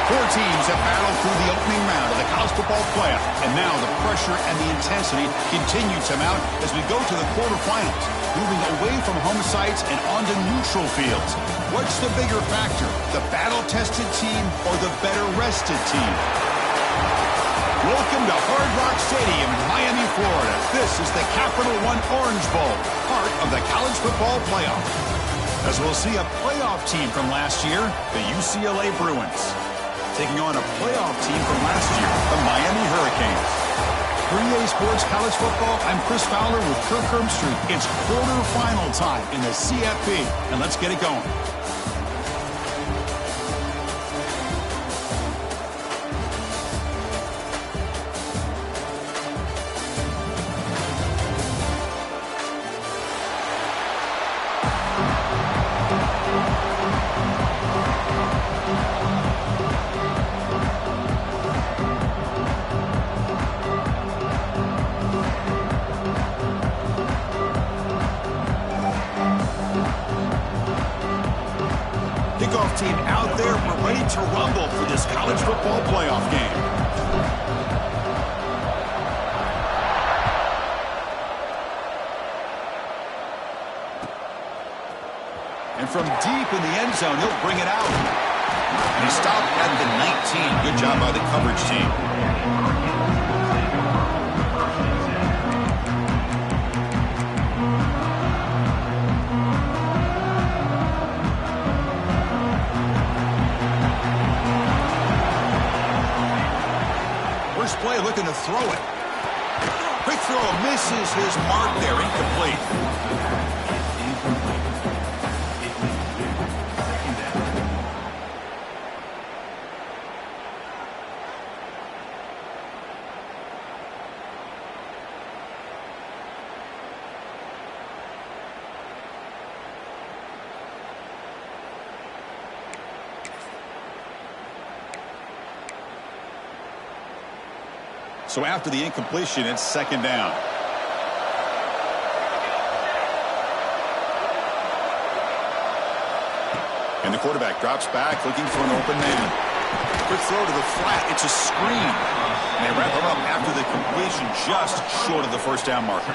Four teams have battled through the opening round of the college football playoff, and now the pressure and the intensity continue to mount as we go to the quarterfinals, moving away from home sites and onto neutral fields. What's the bigger factor, the battle-tested team or the better-rested team? Welcome to Hard Rock Stadium in Miami, Florida. This is the Capital One Orange Bowl, part of the college football playoff. As we'll see a playoff team from last year, the UCLA Bruins, taking on a playoff team from last year, the Miami Hurricanes. 3A Sports College Football, I'm Chris Fowler with Kirk Herbstreit. It's quarterfinal time in the CFP, and let's get it going. Kickoff team out there. We're ready to rumble for this college football playoff game. And from deep in the end zone, he'll bring it out. And he stopped at the 19. Good job by the coverage team. First play looking to throw it. Quick throw misses his mark there, incomplete. So after the incompletion, it's second down. And the quarterback drops back, looking for an open man. Quick throw to the flat. It's a screen. And they wrap him up after the completion, just short of the first down marker.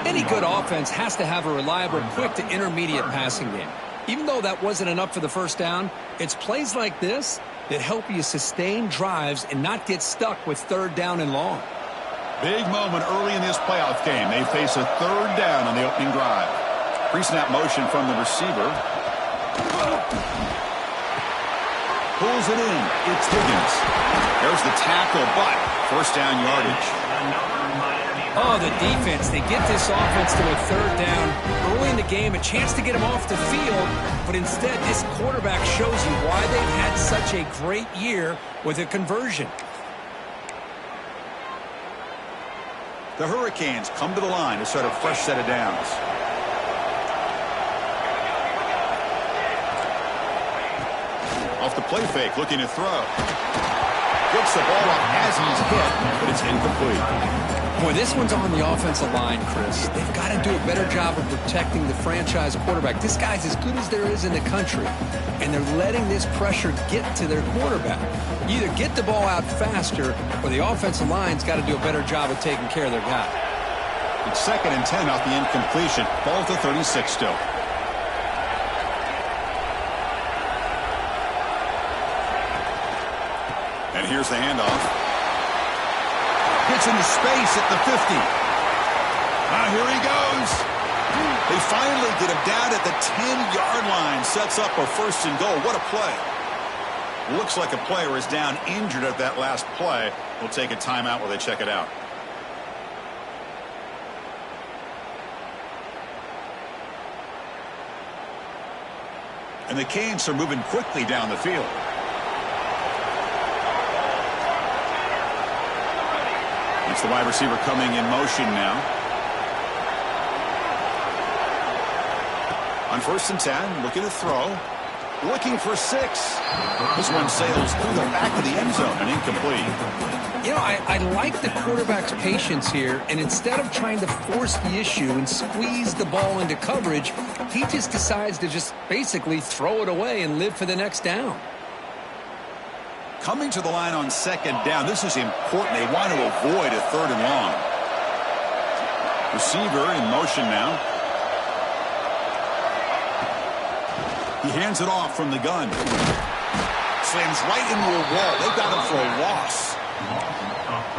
Any good offense has to have a reliable, quick to intermediate passing game. Even though that wasn't enough for the first down, it's plays like this that help you sustain drives and not get stuck with third down and long. Big moment early in this playoff game. They face a third down on the opening drive. Pre-snap motion from the receiver. Pulls it in. It's Higgins. There's the tackle, but first down yardage. Oh, the defense. They get this offense to a third down early in the game, a chance to get them off the field, but instead this quarterback shows you why they've had such a great year with a conversion. The Hurricanes come to the line to start a fresh set of downs. Off the play fake, looking to throw. Gets the ball up as he's hit, but it's incomplete. Boy, this one's on the offensive line, Chris. They've got to do a better job of protecting the franchise quarterback. This guy's as good as there is in the country, and they're letting this pressure get to their quarterback. You either get the ball out faster, or the offensive line's got to do a better job of taking care of their guy. It's 2nd and 10 off the incompletion. Ball to 36 still. And here's the handoff. Gets into space at the 50. Here he goes. They finally get him down at the 10-yard line. Sets up a 1st and goal. What a play. Looks like a player is down injured at that last play. We'll take a timeout while they check it out. And the Canes are moving quickly down the field. It's the wide receiver coming in motion now. On 1st and 10, looking to throw. Looking for 6. This one sails through the back of the end zone and incomplete. You know, I like the quarterback's patience here, and instead of trying to force the issue and squeeze the ball into coverage, he just decides to just basically throw it away and live for the next down. Coming to the line on 2nd down, this is important. They want to avoid a 3rd and long. Receiver in motion now. He hands it off from the gun. Slams right into a wall. They've got him for a loss.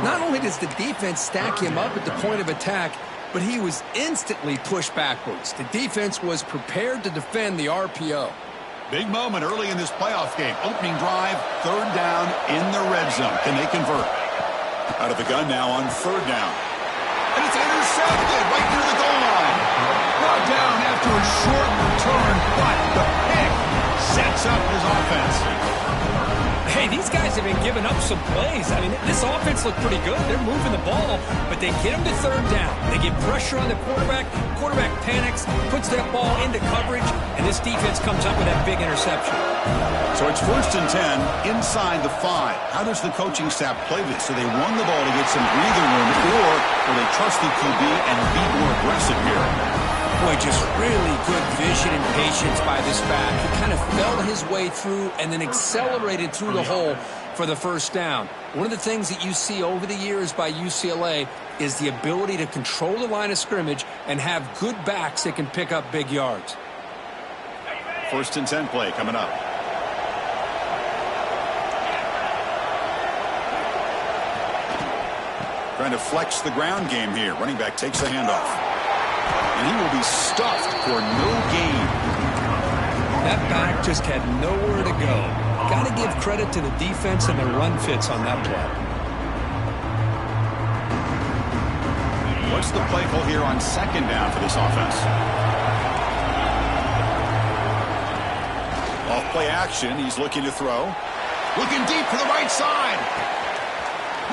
Not only does the defense stack him up at the point of attack, but he was instantly pushed backwards. The defense was prepared to defend the RPO. Big moment early in this playoff game. Opening drive, 3rd down in the red zone. Can they convert? Out of the gun now on 3rd down. And it's intercepted right near the goal line. Brought down after a short return, but the pick sets up his offense. Hey, these guys have been giving up some plays. I mean, this offense looked pretty good. They're moving the ball, but they get him to 3rd down. They get pressure on the quarterback. Quarterback panics, puts that ball into coverage, and this defense comes up with that big interception. So it's 1st and 10 inside the 5. How does the coaching staff play this? So they run the ball to get some breathing room, or will they trust the QB and be more aggressive here? Boy, just really good vision and patience by this back. He kind of felt his way through and then accelerated through the hole for the 1st down. One of the things that you see over the years by UCLA is the ability to control the line of scrimmage and have good backs that can pick up big yards. 1st and 10 play coming up. Trying to flex the ground game here. Running back takes the handoff. And he will be stuffed for no gain. That back just had nowhere to go. Got to give credit to the defense and the run fits on that play. What's the play call here on 2nd down for this offense? Off play action. He's looking to throw. Looking deep to the right side.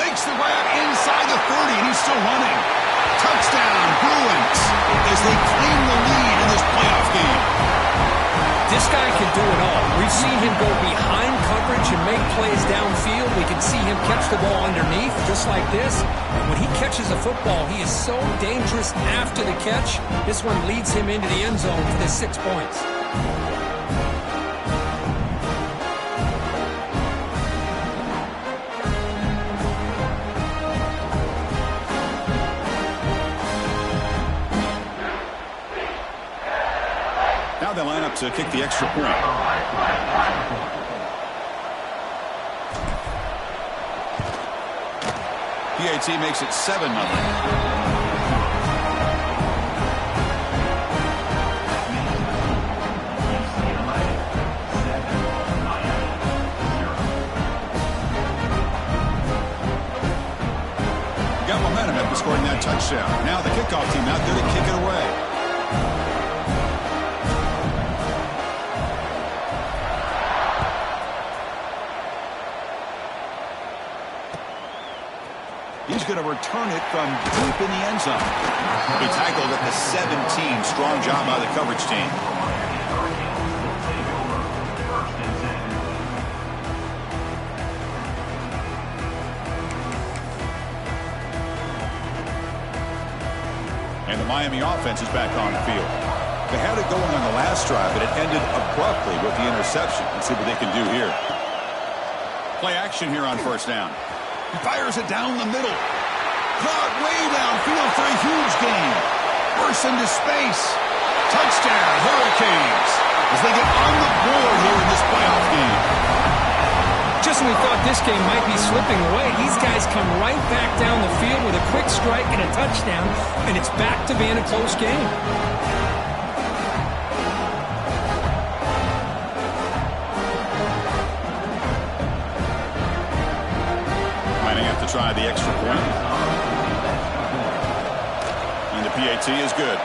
Makes the grab inside the 30, and he's still running. Touchdown, Bruins, as they claim the lead in this playoff game. This guy can do it all. We've seen him go behind coverage and make plays downfield. We can see him catch the ball underneath, just like this. And when he catches a football, he is so dangerous after the catch. This one leads him into the end zone for the 6 points. Now they line up to kick the extra point. PAT makes it 7-0. Got momentum after scoring that touchdown. Now the kickoff team out there to kick it away. He's going to return it from deep in the end zone. He tackled at the 17. Strong job by the coverage team. And the Miami offense is back on the field. They had it going on the last drive, but it ended abruptly with the interception. Let's see what they can do here. Play action here on 1st down. He fires it down the middle. Caught way downfield for a huge gain. Bursts into space. Touchdown, Hurricanes, as they get on the board here in this playoff game. Just when we thought this game might be slipping away, these guys come right back down the field with a quick strike and a touchdown, and it's back to being a close game. Try the extra point. And the PAT is good.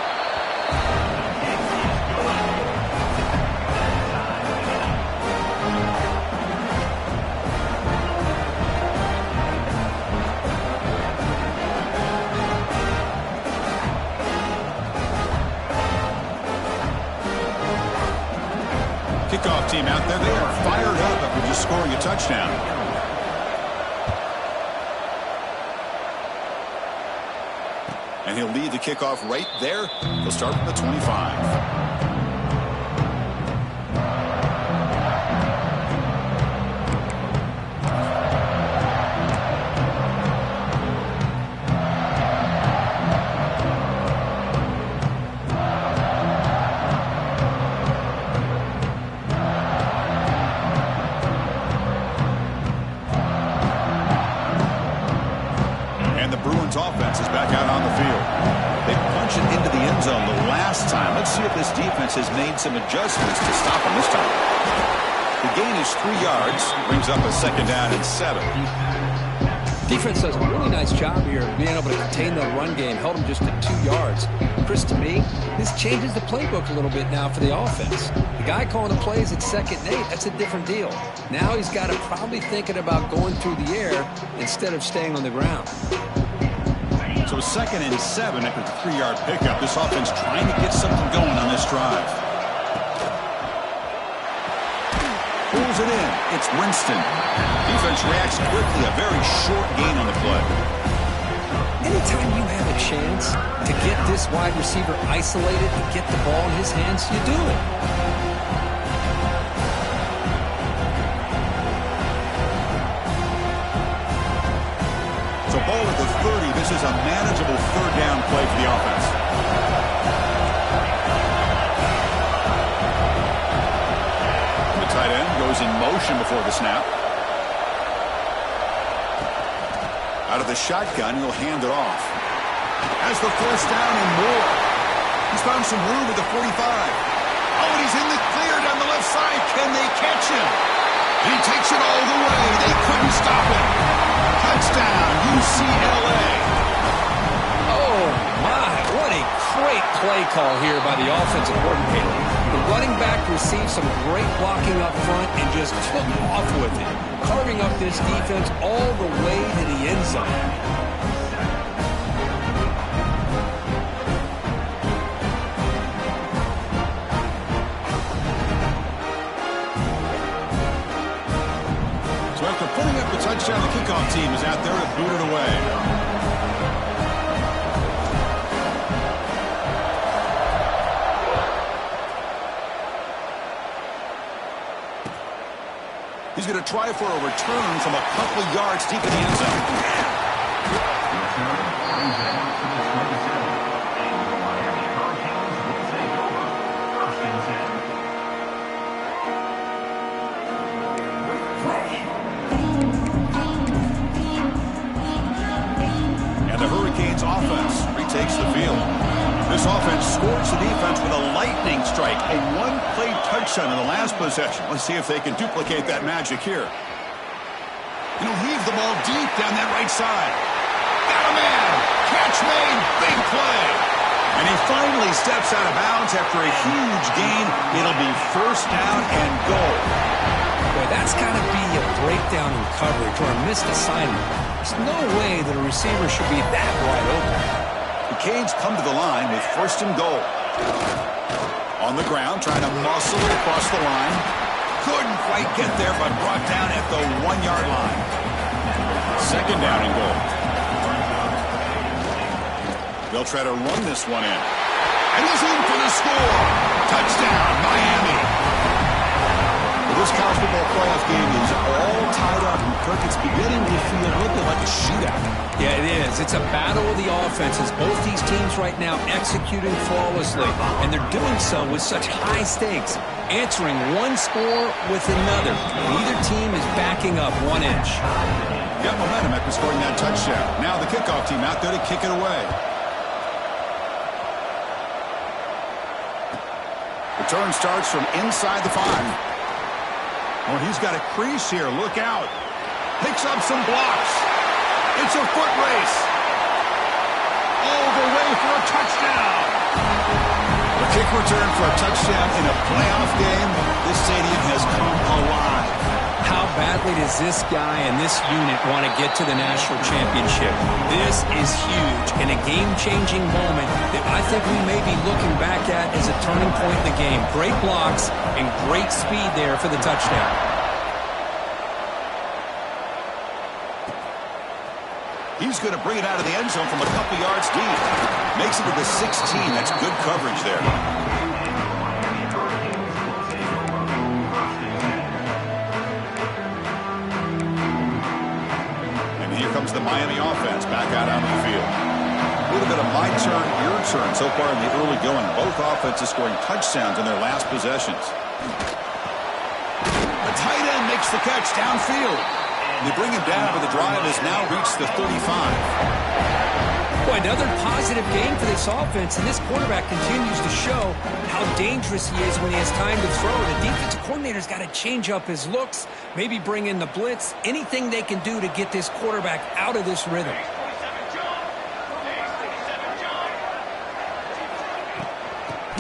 kickoff team out there. They are fired up after just scoring a touchdown. And he'll lead the kickoff right there. He'll start from the 25. Offense is back out on the field. They punched it into the end zone the last time. Let's see if this defense has made some adjustments to stop them this time. The gain is 3 yards, brings up a 2nd down and 7. Defense does a really nice job here of being able to contain the run game, held them just to 2 yards. Chris, to me, this changes the playbook a little bit now for the offense. The guy calling the plays at 2nd and 8, that's a different deal. Now he's got to probably thinking about going through the air instead of staying on the ground. So 2nd and 7 after the 3-yard pickup. This offense trying to get something going on this drive. Pulls it in. It's Winston. Defense reacts quickly. A very short gain on the play. Anytime you have a chance to get this wide receiver isolated and get the ball in his hands, you do it. So ball at the 30. This is a manageable 3rd down play for the offense. The tight end goes in motion before the snap. Out of the shotgun, he'll hand it off. Has the 1st down and more. He's found some room at the 45. Oh, and he's in the clear down the left side. Can they catch him? He takes it all the way. They couldn't stop him. Touchdown, UCLA. Oh, my. What a great play call here by the offensive coordinator. The running back received some great blocking up front and just took off with it, carving up this defense all the way to the end zone. After putting up the touchdown, the kickoff team is out there to boot it away. He's going to try for a return from a couple yards deep in the end zone. Offense retakes the field. This offense scores the defense with a lightning strike, a one-play touchdown in the last possession. Let's see if they can duplicate that magic here. And he'll heave the ball deep down that right side. Got a man. Catch made. Big play. And he finally steps out of bounds after a huge gain. It'll be 1st down and goal. Boy, that's got to be a breakdown in coverage or a missed assignment. There's no way that a receiver should be that wide open. The Canes come to the line with 1st and goal. On the ground, trying to muscle it across the line. Couldn't quite get there, but brought down at the 1-yard line. 2nd down and goal. They'll try to run this one in. And he's in for the score. Touchdown, Miami. This college football playoff game is all tied up. Kirk, it's beginning to feel a little bit like a shootout. Yeah, it is. It's a battle of the offenses. Both these teams right now executing flawlessly, and they're doing so with such high stakes, answering one score with another. Neither team is backing up 1 inch. Got momentum after scoring that touchdown. Now the kickoff team out there to kick it away. Return starts from inside the 5. Oh, he's got a crease here. Look out. Picks up some blocks. It's a foot race. All the way for a touchdown. A kick return for a touchdown in a playoff game. This stadium has come alive. How badly does this guy and this unit want to get to the national championship? This is huge and a game-changing moment that I think we may be looking back at as a turning point in the game. Great blocks and great speed there for the touchdown. He's going to bring it out of the end zone from a couple yards deep. Makes it to the 16. That's good coverage there. The Miami offense back out onto the field. A little bit of my turn, your turn so far in the early going. Both offenses scoring touchdowns in their last possessions. The tight end makes the catch downfield. They bring him down, but the drive has now reached the 35. Boy, another positive game for this offense, and this quarterback continues to show how dangerous he is when he has time to throw. The defensive coordinator's got to change up his looks, maybe bring in the blitz, anything they can do to get this quarterback out of this rhythm.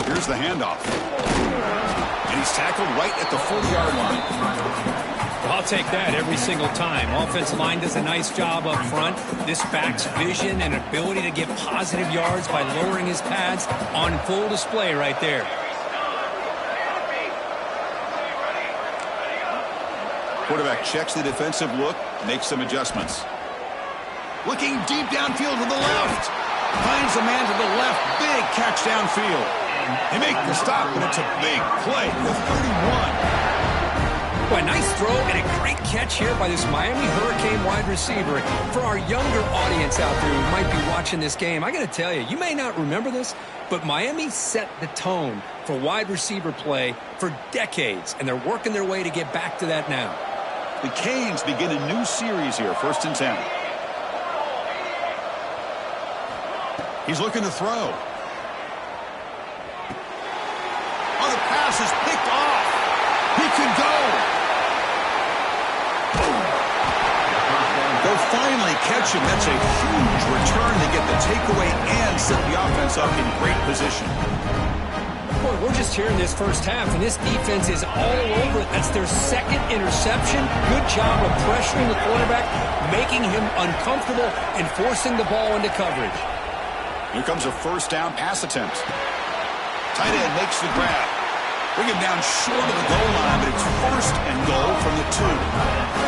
Here's the handoff. And he's tackled right at the 40-yard line. I'll take that every single time. Offensive line does a nice job up front. This back's vision and ability to get positive yards by lowering his pads on full display right there. Quarterback checks the defensive look, makes some adjustments. Looking deep downfield to the left. Finds a man to the left. Big catch downfield. They make the stop, but it's a big play. The 31. Boy, nice throw and a great catch here by this Miami Hurricane wide receiver. For our younger audience out there who might be watching this game, I got to tell you, you may not remember this, but Miami set the tone for wide receiver play for decades, and they're working their way to get back to that now. The Canes begin a new series here, 1st and 10. He's looking to throw. Oh, the pass is picked off. He could go. They'll finally catch him. That's a huge return to get the takeaway and set the offense up in great position. Boy, we're just here in this first half, and this defense is all over it. That's their second interception. Good job of pressuring the quarterback, making him uncomfortable, and forcing the ball into coverage. Here comes a first down pass attempt. Tight end makes the grab. Bring him down short of the goal line, but it's 1st and goal from the 2.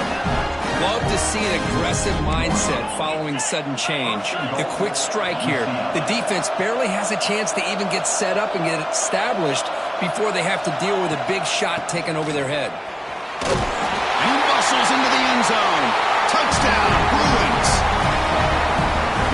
Love to see an aggressive mindset following sudden change. The quick strike here. The defense barely has a chance to even get set up and get established before they have to deal with a big shot taken over their head. And he bustles into the end zone. Touchdown, Bruins.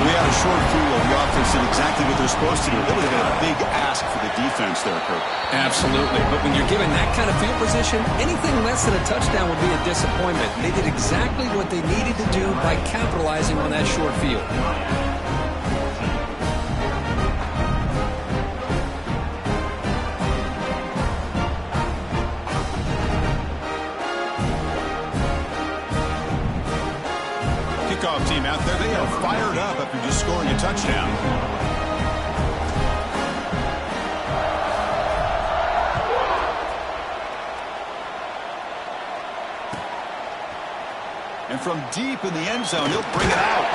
We had a short field. The offense did exactly what they're supposed to do. That would have been a big ask for the defense there, Kirk. Absolutely. But when you're given that kind of field position, anything less than a touchdown would be a disappointment. They did exactly what they needed to do by capitalizing on that short field. Kickoff team out there, they are fired up after just scoring a touchdown. And from deep in the end zone, he'll bring it out.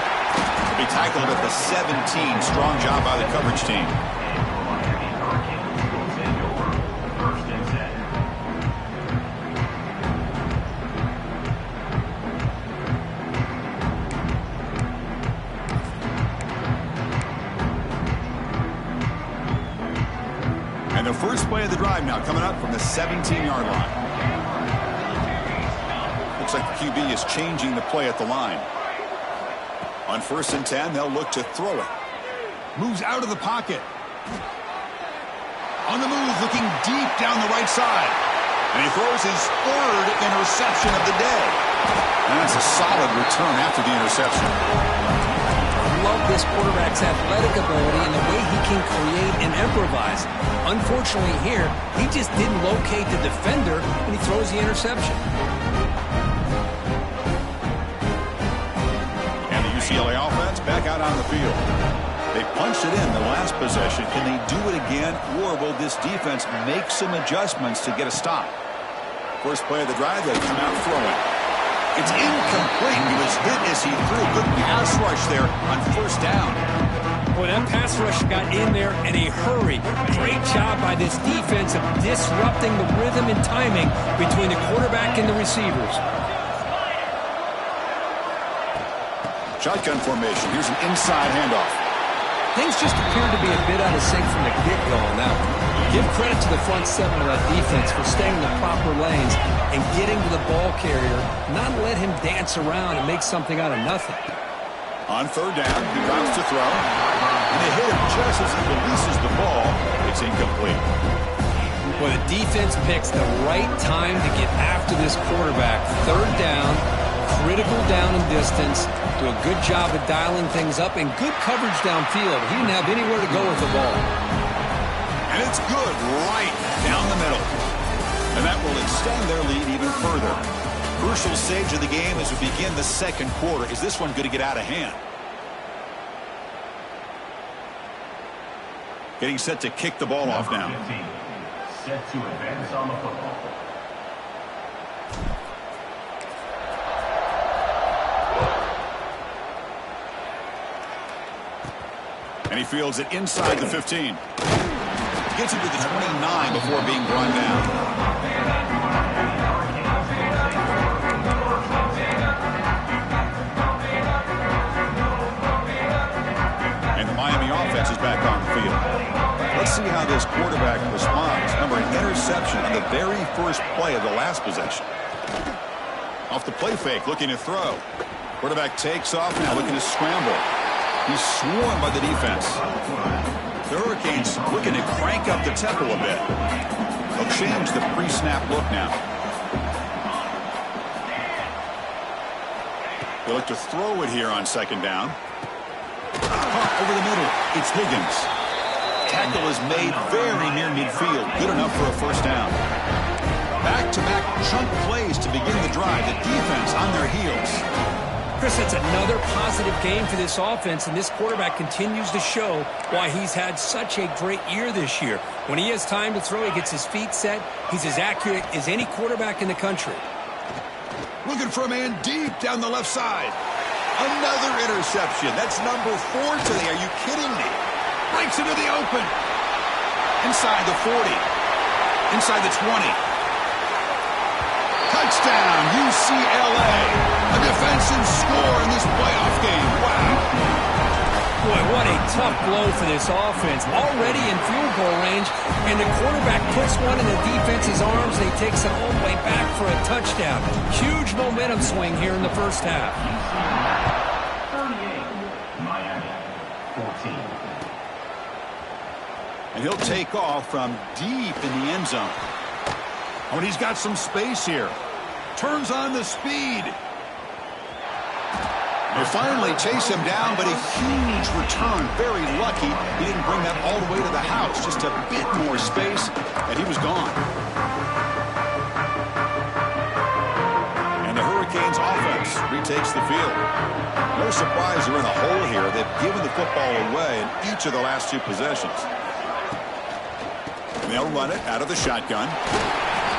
He'll be tackled at the 17. Strong job by the coverage team. And the first play of the drive now coming up from the 17-yard line. Looks like the QB is changing the play at the line. On 1st and 10, they'll look to throw it. Moves out of the pocket. On the move, looking deep down the right side. And he throws his 3rd interception of the day. And that's a solid return after the interception. I love this quarterback's athletic ability and the way he can create and improvise. Unfortunately here, he just didn't locate the defender when he throws the interception. UCLA offense back out on the field. They punched it in the last possession. Can they do it again, or will this defense make some adjustments to get a stop? First play of the drive, they come out throwing. It's incomplete. He was hit as he threw a good pass rush there on first down. Boy, that pass rush got in there in a hurry. Great job by this defense of disrupting the rhythm and timing between the quarterback and the receivers. Shotgun formation. Here's an inside handoff. Things just appeared to be a bit out of sync from the get-go on that one. Give credit to the front seven of that defense for staying in the proper lanes and getting to the ball carrier, not let him dance around and make something out of nothing. On third down, he drops to throw. And they hit him just as he releases the ball. It's incomplete. Well, the defense picks the right time to get after this quarterback. Third down, critical down and distance. Do a good job of dialing things up and good coverage downfield. He didn't have anywhere to go with the ball. And it's good right down the middle. And that will extend their lead even further. Crucial stage of the game as we begin the second quarter. Is this one going to get out of hand? Getting set to kick the ball off now. Set to advance on the football. And he fields it inside the 15. Gets it to the 29 before being brought down. And the Miami offense is back on the field. Let's see how this quarterback responds. Remember, an interception on the very first play of the last possession. Off the play fake, looking to throw. Quarterback takes off now, looking to scramble. He's swarmed by the defense. The Hurricanes looking to crank up the tempo a bit. They'll change the pre-snap look now. They look to throw it here on second down. Over the middle, it's Higgins. Tackle is made very near midfield. Good enough for a first down. Back-to-back chunk plays to begin the drive. The defense on their heels. Chris, that's another positive game for this offense, and this quarterback continues to show why he's had such a great year this year. When he has time to throw, he gets his feet set. He's as accurate as any quarterback in the country. Looking for a man deep down the left side. Another interception. That's number 4 today. Are you kidding me? Breaks into the open. Inside the 40. Inside the 20. Touchdown, UCLA. A defensive score in this playoff game. Wow. Boy, what a tough blow for this offense. Already in field goal range, and the quarterback puts one in the defense's arms, and he takes it all the way back for a touchdown. Huge momentum swing here in the first half. 38, Miami, 14. And he'll take off from deep in the end zone. Oh, and he's got some space here. Turns on the speed. They finally chase him down, but a huge return. Very lucky he didn't bring that all the way to the house. Just a bit more space, and he was gone. And the Hurricanes offense retakes the field. No surprise they're in a hole here. They've given the football away in each of the last 2 possessions. And they'll run it out of the shotgun.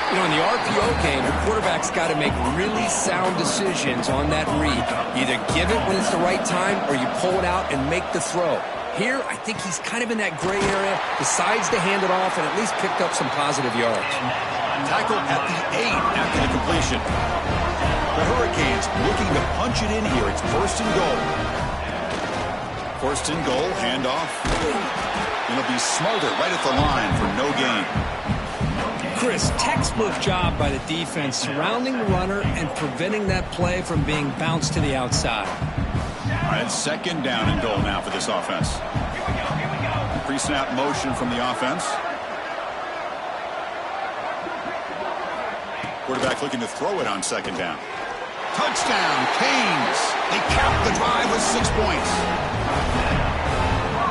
You know, in the RPO game, the quarterback's got to make really sound decisions on that read. Either give it when it's the right time or you pull it out and make the throw. Here, I think he's kind of in that gray area, decides to hand it off and at least picked up some positive yards. Tackle at the 8 after the completion. The Hurricanes looking to punch it in here. It's first and goal. First and goal, handoff. It'll be Smolder right at the line for no gain. Chris, textbook job by the defense surrounding the runner and preventing that play from being bounced to the outside. All right, second down and goal now for this offense. Pre-snap motion from the offense. Quarterback looking to throw it on second down. Touchdown, Canes. They cap the drive with 6 points.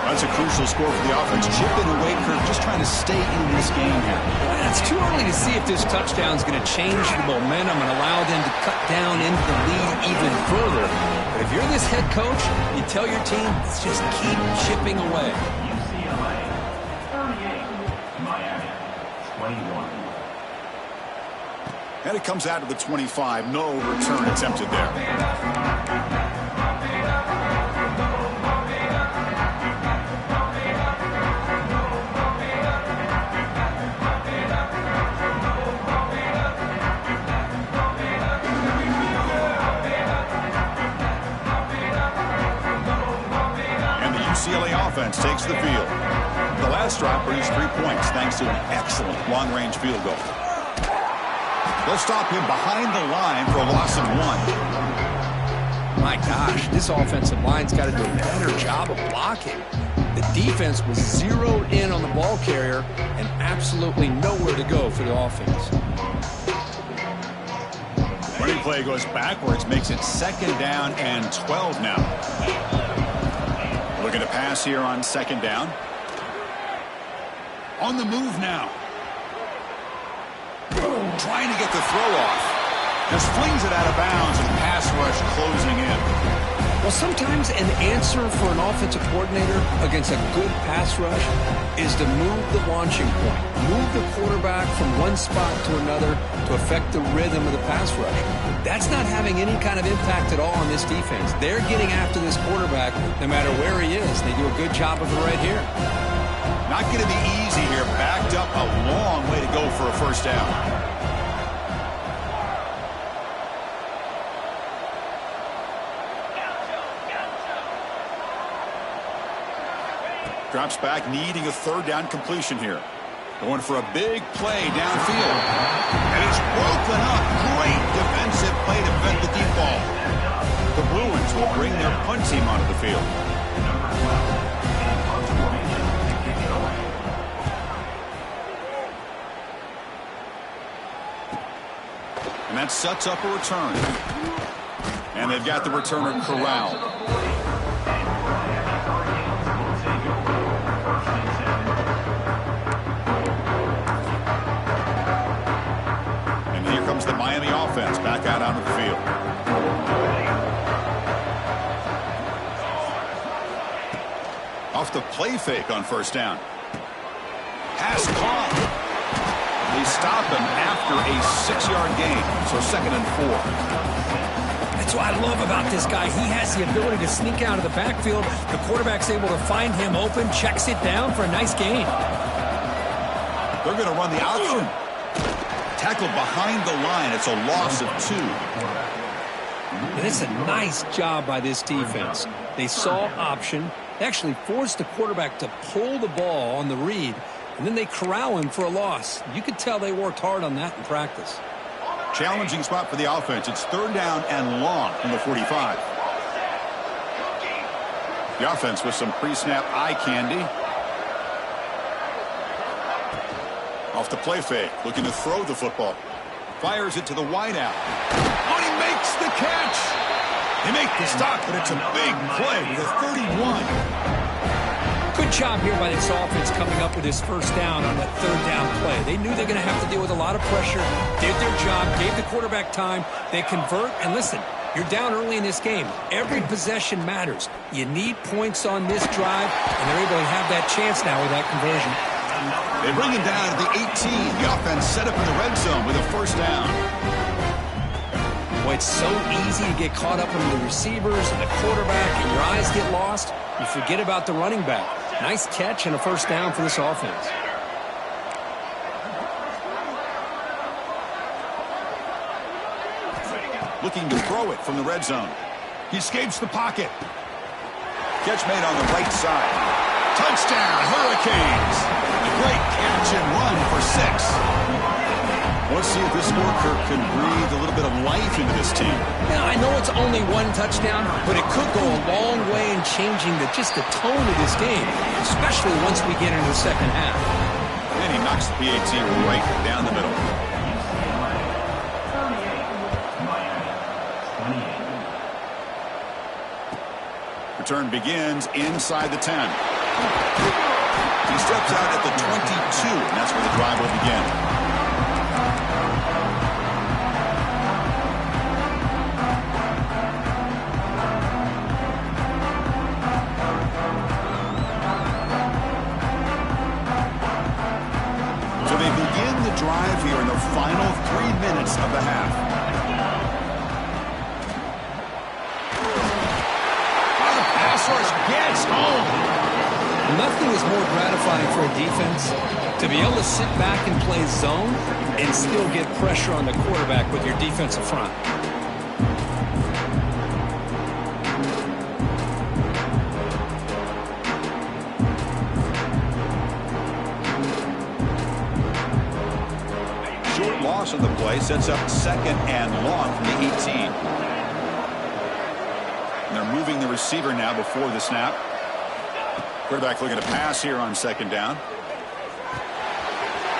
That's a crucial score for the offense. Chip in away curve, just trying to stay in this game here. It's too early to see if this touchdown is going to change the momentum and allow them to cut down into the lead even further. But if you're this head coach, you tell your team, let's just keep chipping away. UCLA, 38, Miami, 21. And it comes out to the 25. No return attempted there. UCLA offense takes the field. The last drive produced 3 points thanks to an excellent long-range field goal. They'll stop him behind the line for a loss of 1. My gosh, this offensive line's got to do a better job of blocking. The defense was zeroed in on the ball carrier and absolutely nowhere to go for the offense. Running play goes backwards, makes it 2nd down and 12 now. Looking to pass here on 2nd down. On the move now. Trying to get the throw off. Just flings it out of bounds and pass rush closing in. Well, sometimes an answer for an offensive coordinator against a good pass rush is to move the launching point. Move the quarterback from one spot to another to affect the rhythm of the pass rush. That's not having any kind of impact at all on this defense. They're getting after this quarterback no matter where he is. They do a good job of it right here. Not going to be easy here. Backed up a long way to go for a 1st down. Drops back, needing a 3rd down completion here. Going for a big play downfield. And it's broken up. Great defensive play to prevent the deep ball. The Bruins will bring their punt team onto the field. And that sets up a return. And they've got the returner corralled. The Miami offense back out onto the field. Off the play fake on 1st down. Pass caught. They stop him after a 6-yard gain. So 2nd and 4. That's what I love about this guy. He has the ability to sneak out of the backfield. The quarterback's able to find him open, checks it down for a nice gain. They're going to run the option. Tackled behind the line. It's a loss of 2. And it's a nice job by this defense. They saw option. They actually forced the quarterback to pull the ball on the read, and then they corral him for a loss. You could tell they worked hard on that in practice. Challenging spot for the offense. It's 3rd down and long from the 45. The offense with some pre-snap eye candy. Off the play fake, looking to throw the football. Fires it to the wideout. Oh, he makes the catch! They make the stop, but it's a big play to the 31. Good job here by this offense coming up with this 1st down on that 3rd down play. They knew they're going to have to deal with a lot of pressure, did their job, gave the quarterback time. They convert, and listen, you're down early in this game. Every possession matters. You need points on this drive, and they're able to have that chance now with that conversion. They bring him down at the 18. The offense set up in the red zone with a 1st down. Boy, it's so easy to get caught up in the receivers and the quarterback, and your eyes get lost. You forget about the running back. Nice catch and a 1st down for this offense. Looking to throw it from the red zone. He escapes the pocket. Catch made on the right side. Touchdown, Hurricanes. A great catch and run for 6. Let's see if this scorecard can breathe a little bit of life into this team. Now, I know it's only 1 touchdown, but it could go a long way in changing just the tone of this game, especially once we get into the 2nd half. And he knocks the PAT right down the middle. Return begins inside the 10. He steps out at the 22, and that's where the drive will begin. So they begin begin the drive here in the final 3 minutes of the half. The pass rush gets home. Nothing is more gratifying for a defense to be able to sit back and play zone and still get pressure on the quarterback with your defensive front. Short loss of the play sets up 2nd and long from the 18. And they're moving the receiver now before the snap. Quarterback looking to pass here on 2nd down.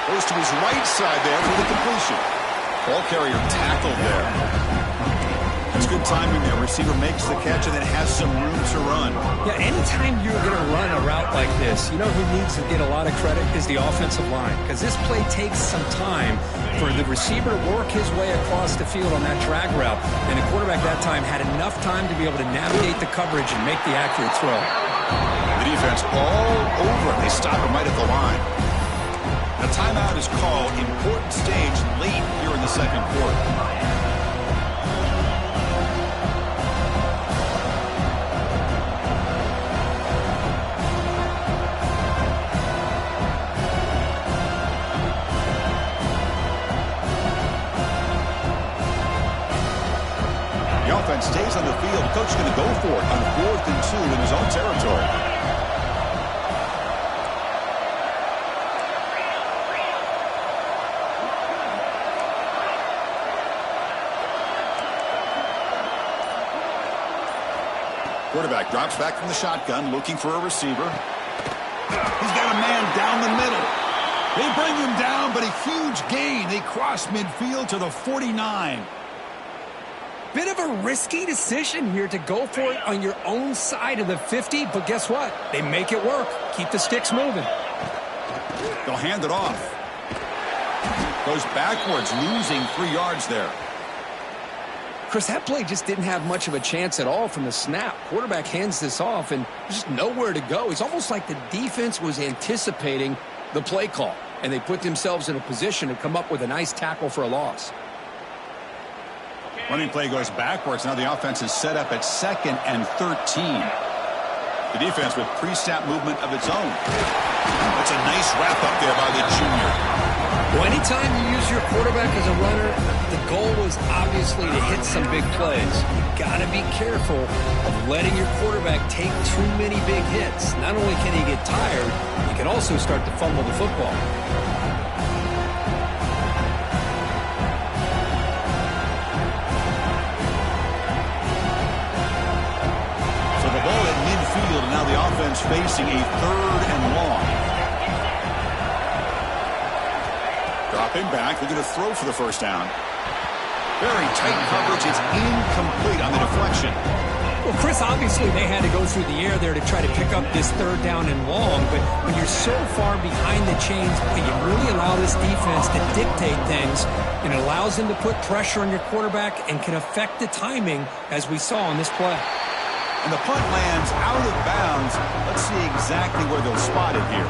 Goes to his right side there for the completion. Ball carrier tackled there. That's good timing there. Receiver makes the catch and then has some room to run. Yeah, anytime you're going to run a route like this, you know who needs to get a lot of credit is the offensive line. Because this play takes some time for the receiver to work his way across the field on that drag route. And the quarterback that time had enough time to be able to navigate the coverage and make the accurate throw. The defense all over him. They stop him right at the line. The timeout is called. Important stage late here in the 2nd quarter. The offense stays on the field. The coach is going to go for it on 4th and 2 in his own territory. Quarterback drops back from the shotgun, looking for a receiver. He's got a man down the middle. They bring him down, but a huge gain. They cross midfield to the 49. Bit of a risky decision here to go for it on your own side of the 50, but guess what? They make it work. Keep the sticks moving. They'll hand it off. Goes backwards, losing 3 yards there. Chris, that play just didn't have much of a chance at all from the snap. Quarterback hands this off, and there's just nowhere to go. It's almost like the defense was anticipating the play call, and they put themselves in a position to come up with a nice tackle for a loss. Running play goes backwards. Now the offense is set up at 2nd and 13. The defense with pre-snap movement of its own. That's a nice wrap up there by the junior. Well, anytime you use your quarterback as a runner, the goal is obviously to hit some big plays. You got to be careful of letting your quarterback take too many big hits. Not only can he get tired, he can also start to fumble the football. So the ball at midfield, and now the offense facing a 3rd and long. Dropping back, looking to throw for the 1st down. Very tight coverage. It's incomplete on the deflection. Well, Chris, obviously they had to go through the air there to try to pick up this 3rd down and long, but when you're so far behind the chains, you really allow this defense to dictate things, and it allows them to put pressure on your quarterback and can affect the timing, as we saw on this play. And the punt lands out of bounds. Let's see exactly where they'll spot it here.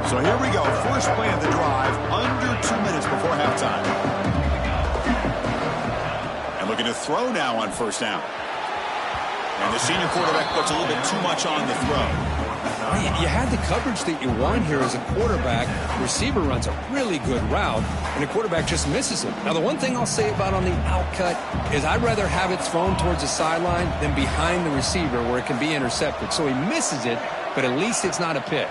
So here we go. First play of the drive, under 2 minutes before halftime. And looking to throw now on 1st down. And the senior quarterback puts a little bit too much on the throw. You had the coverage that you want here as a quarterback. Receiver runs a really good route, and the quarterback just misses it. Now, the one thing I'll say about on the outcut is I'd rather have it thrown towards the sideline than behind the receiver where it can be intercepted. So he misses it, but at least it's not a pick.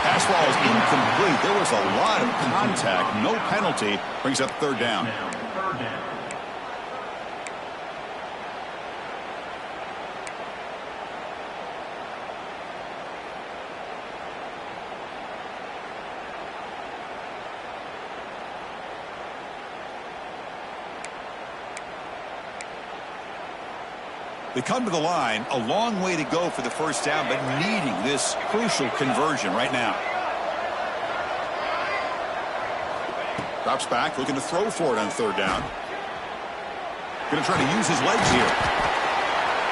Pass ball is incomplete. There was a lot of contact. No penalty. Brings up 3rd down. They come to the line, a long way to go for the 1st down, but needing this crucial conversion right now. Drops back, looking to throw for it on third down. Going to try to use his legs here.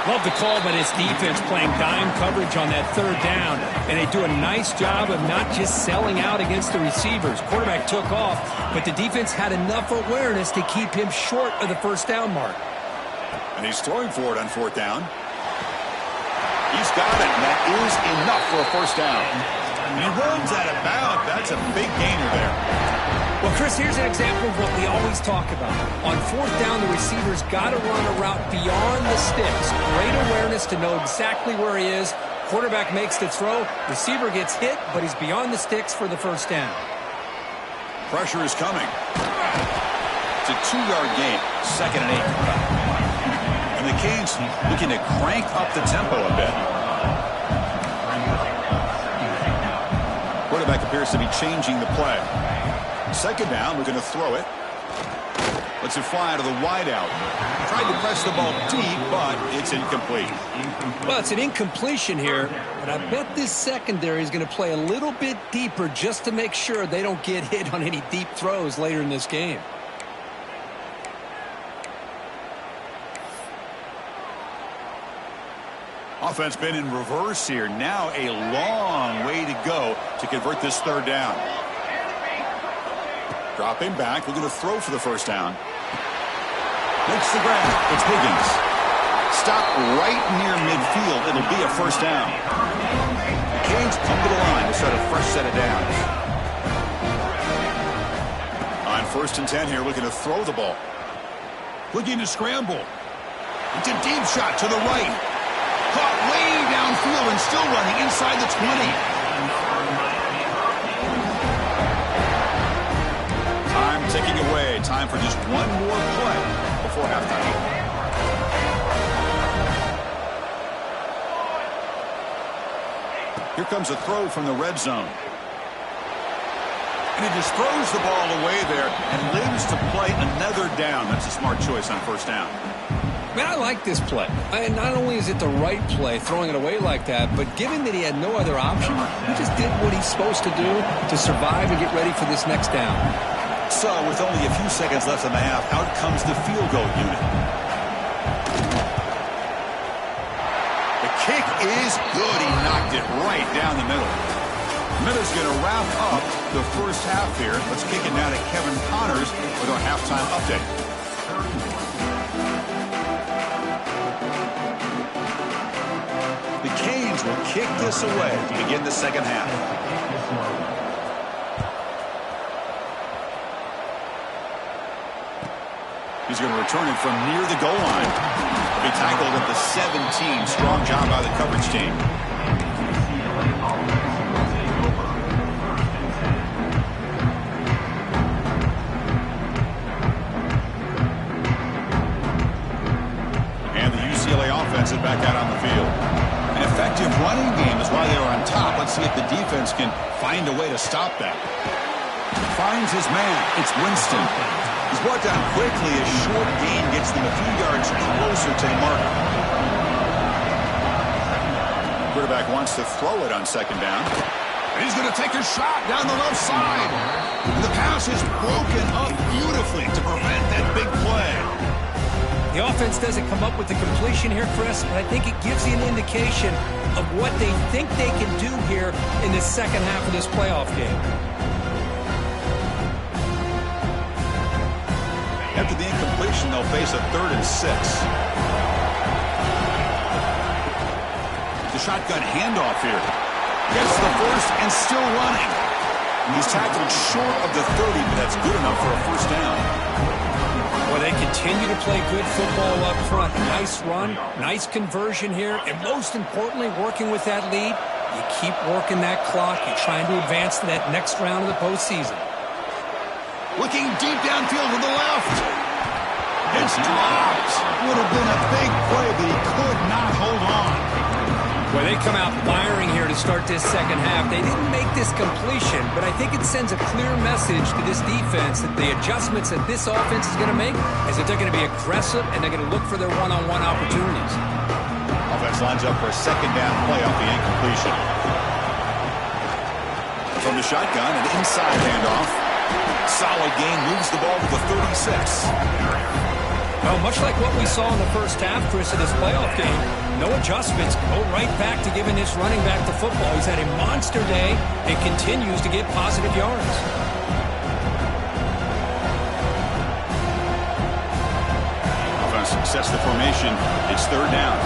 Love the call by this defense playing dime coverage on that third down. And they do a nice job of not just selling out against the receivers. Quarterback took off, but the defense had enough awareness to keep him short of the first down mark. And he's throwing for it on fourth down. He's got it, and that is enough for a first down. And he runs out of bounds. That's a big gainer there. Well, Chris, here's an example of what we always talk about. On fourth down, the receiver's got to run a route beyond the sticks. Great awareness to know exactly where he is. Quarterback makes the throw. Receiver gets hit, but he's beyond the sticks for the first down. Pressure is coming. It's a 2-yard gain, 2nd and 8. And the Canes looking to crank up the tempo a bit. Quarterback appears to be changing the play. 2nd down, looking to throw it. Lets it fly to the wideout. Tried to press the ball deep, but it's incomplete. Well, it's an incompletion here, but I bet this secondary is going to play a little bit deeper just to make sure they don't get hit on any deep throws later in this game. Offense been in reverse here. Now a long way to go to convert this third down. Dropping back, looking to throw for the first down. Makes the grab. It's Higgins. Stop right near midfield. It'll be a first down. The Canes come to the line to start a fresh set of downs. On 1st and 10 here, looking to throw the ball. Looking to scramble. It's a deep shot to the right. Caught way downfield and still running inside the 20. Ticking away. Time for just one more play before halftime. Here comes a throw from the red zone. And he just throws the ball away there and lives to play another down. That's a smart choice on first down. Man, I like this play. And not only is it the right play, throwing it away like that, but given that he had no other option, he just did what he's supposed to do to survive and get ready for this next down. So, with only a few seconds left in the half, out comes the field goal unit. The kick is good. He knocked it right down the middle. Miller's going to wrap up the first half here. Let's kick it now to Kevin Connors with our halftime update. The Canes will kick this away to begin the second half. He's going to return it from near the goal line. He'll be tackled at the 17. Strong job by the coverage team. And the UCLA offense is back out on the field. An effective running game is why they were on top. Let's see if the defense can find a way to stop that. Finds his man. It's Winston. He's brought down quickly as short gain gets them a few yards closer to the mark. Quarterback wants to throw it on 2nd down. And he's going to take a shot down the left side. And the pass is broken up beautifully to prevent that big play. The offense doesn't come up with the completion here, Chris, but I think it gives you an indication of what they think they can do here in the second half of this playoff game. After the incompletion, they'll face a 3rd and 6. The shotgun handoff here. Gets the first and still running. He's tackled short of the 30, but that's good enough for a first down. Well, they continue to play good football up front. Nice run, nice conversion here, and most importantly, working with that lead, you keep working that clock. You're trying to advance to that next round of the postseason. Looking deep downfield to the left. It's dropped. Would have been a big play, but he could not hold on. Well, they come out firing here to start this second half. They didn't make this completion, but I think it sends a clear message to this defense that the adjustments that this offense is going to make is that they're going to be aggressive and they're going to look for their one-on-one opportunities. Offense lines up for a 2nd down play off the incompletion. From the shotgun, an inside handoff. Solid gain, moves the ball to the 36. Well, much like what we saw in the first half, Chris, of this playoff game, no adjustments. Go right back to giving this running back the football. He's had a monster day and continues to get positive yards. Offense sets the formation. It's third down.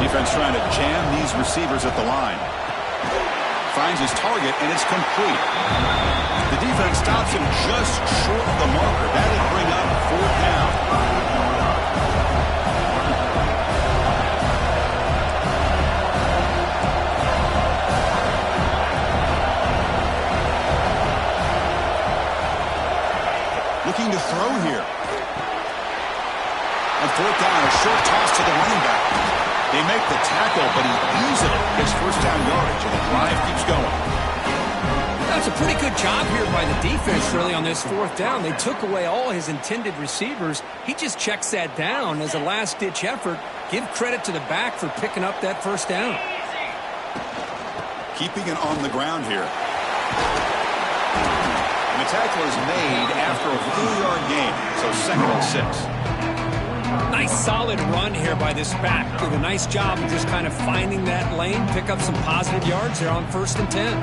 Defense trying to jam these receivers at the line. Finds his target, and it's complete. The defense stops him just short of the marker. That'll bring up fourth down. Looking to throw here. On fourth down, a short toss to the running back. They make the tackle, but he easily gets first down yardage, and the drive keeps going. That's a pretty good job here by the defense, really, on this fourth down. They took away all his intended receivers. He just checks that down as a last-ditch effort. Give credit to the back for picking up that first down. Keeping it on the ground here. And the tackle is made after a 4-yard gain, so second and 6. Nice solid run here by this back. Did a nice job of just kind of finding that lane, pick up some positive yards there on 1st and 10.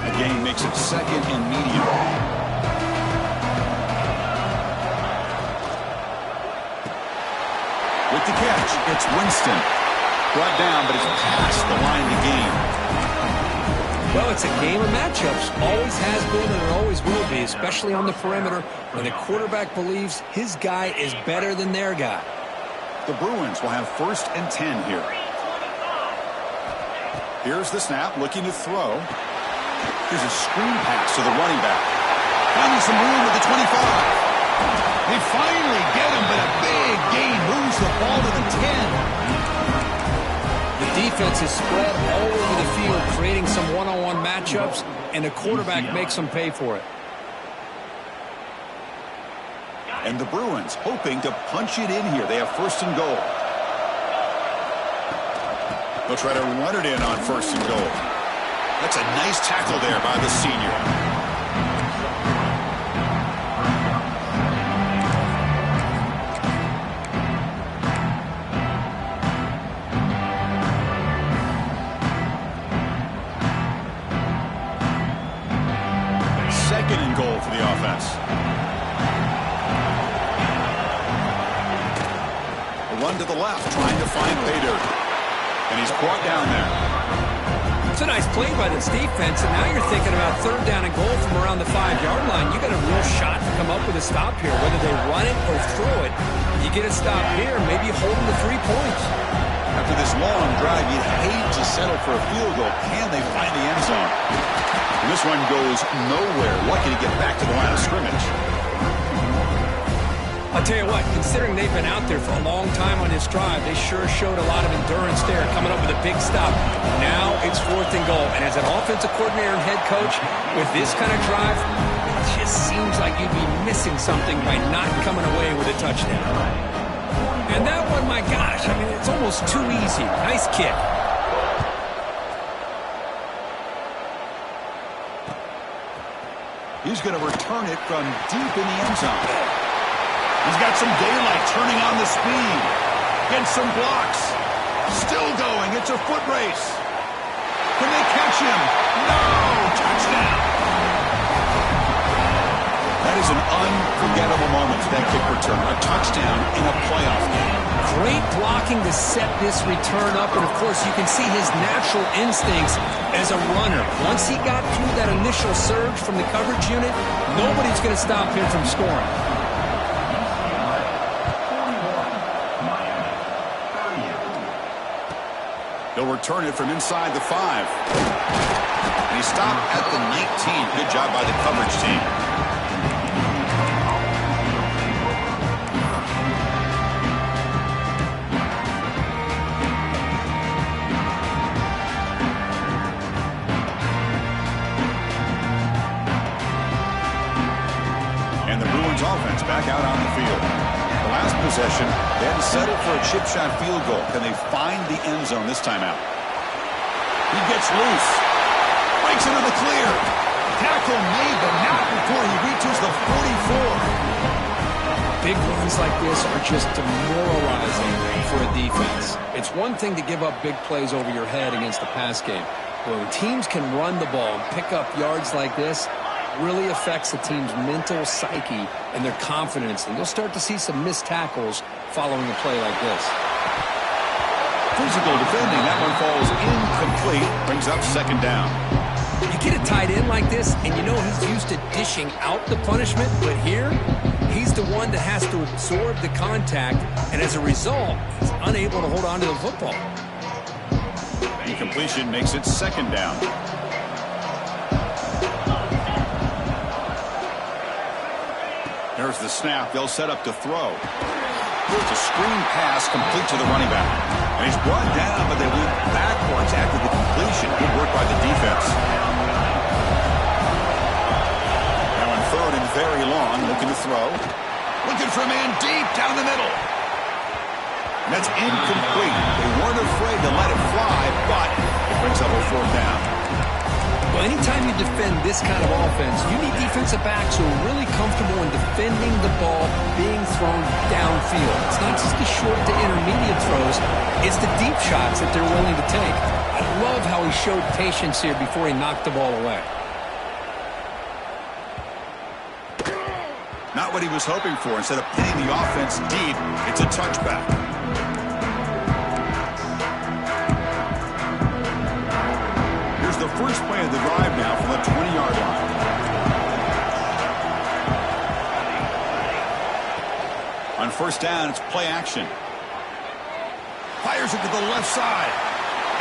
The gain makes it second and medium. With the catch, it's Winston. Brought down, but it's past the line to gain. Well, it's a game of matchups. Always has been and it always will be, especially on the perimeter when the quarterback believes his guy is better than their guy. The Bruins will have 1st and 10 here. Here's the snap, looking to throw. Here's a screen pass to the running back. Finding some room at the 25. They finally get him, but a big gain moves the ball to the 10. The defense is spread all over the field, creating some one-on-one matchups, and the quarterback makes them pay for it. And the Bruins hoping to punch it in here. They have 1st and goal. They'll try to run it in on 1st and goal. That's a nice tackle there by the senior. Second and goal for the offense. A run to the left, trying to find pay dirt. And he's brought down there. It's a nice play by this defense, and now you're thinking about 3rd down and goal from around the 5-yard line. You got a real shot to come up with a stop here, whether they run it or throw it. You get a stop here, maybe hold them to 3 points. After this long drive, you'd hate to settle for a field goal. Can they find the end zone? And this one goes nowhere. Lucky to get back to the line of scrimmage. I'll tell you what, considering they've been out there for a long time on this drive, they sure showed a lot of endurance there, coming up with a big stop. Now it's 4th and goal. And as an offensive coordinator and head coach, with this kind of drive, it just seems like you'd be missing something by not coming away with a touchdown. And that one, my gosh, I mean, it's almost too easy. Nice kick. He's going to return it from deep in the end zone. He's got some daylight, turning on the speed. Gets some blocks. Still going. It's a foot race. Can they catch him? No! Touchdown! That is an unforgettable moment for that kick return. A touchdown in a playoff game. Great blocking to set this return up, and of course you can see his natural instincts as a runner. Once he got through that initial surge from the coverage unit, nobody's going to stop him from scoring. He'll return it from inside the 5. And he stopped at the 19. Good job by the coverage team. And the Bruins offense back out on the field. The last possession, they had to settle for a chip shot field goal. Can they find the end zone this time out? He gets loose. Breaks into the clear. Tackle made, but not before he reaches the 44. Big runs like this are just demoralizing for a defense. It's one thing to give up big plays over your head against the pass game. But when teams can run the ball and pick up yards like this, it really affects the team's mental psyche and their confidence. And you'll start to see some missed tackles following a play like this. Physical defending. That one falls incomplete. Brings up second down. You get a tight end like this, and you know he's used to dishing out the punishment, but here, he's the one that has to absorb the contact, and as a result, he's unable to hold on to the football. Incompletion makes it second down. There's the snap. They'll set up to throw. It's a screen pass complete to the running back. And he's brought down, but they went backwards after the completion. Good work by the defense. Now on third and very long, looking to throw. Looking for a man deep down the middle. And that's incomplete. They weren't afraid to let it fly, but it brings up a fourth down. Well, anytime you defend this kind of offense, you need defensive backs who are really comfortable in defending the ball being thrown downfield. It's not just the short to intermediate throws, it's the deep shots that they're willing to take. I love how he showed patience here before he knocked the ball away. Not what he was hoping for. Instead of pinning the offense deep, it's a touchback. The first play of the drive now from the 20-yard line. On first down, it's play action. Fires it to the left side.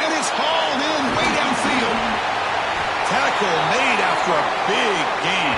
And it's hauled in way downfield. Tackle made after a big gain.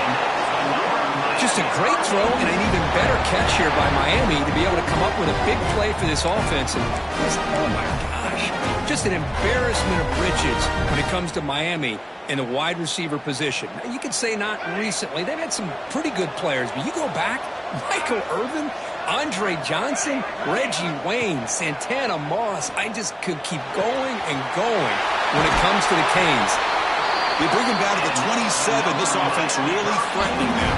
Just a great throw and an even better catch here by Miami to be able to come up with a big play for this offense. And oh my gosh, just an embarrassment of riches when it comes to Miami in the wide receiver position. Now, you could say not recently. They've had some pretty good players, but you go back, Michael Irvin, Andre Johnson, Reggie Wayne, Santana Moss. I just could keep going and going when it comes to the Canes. They bring him down to the 27. This offense really threatening them.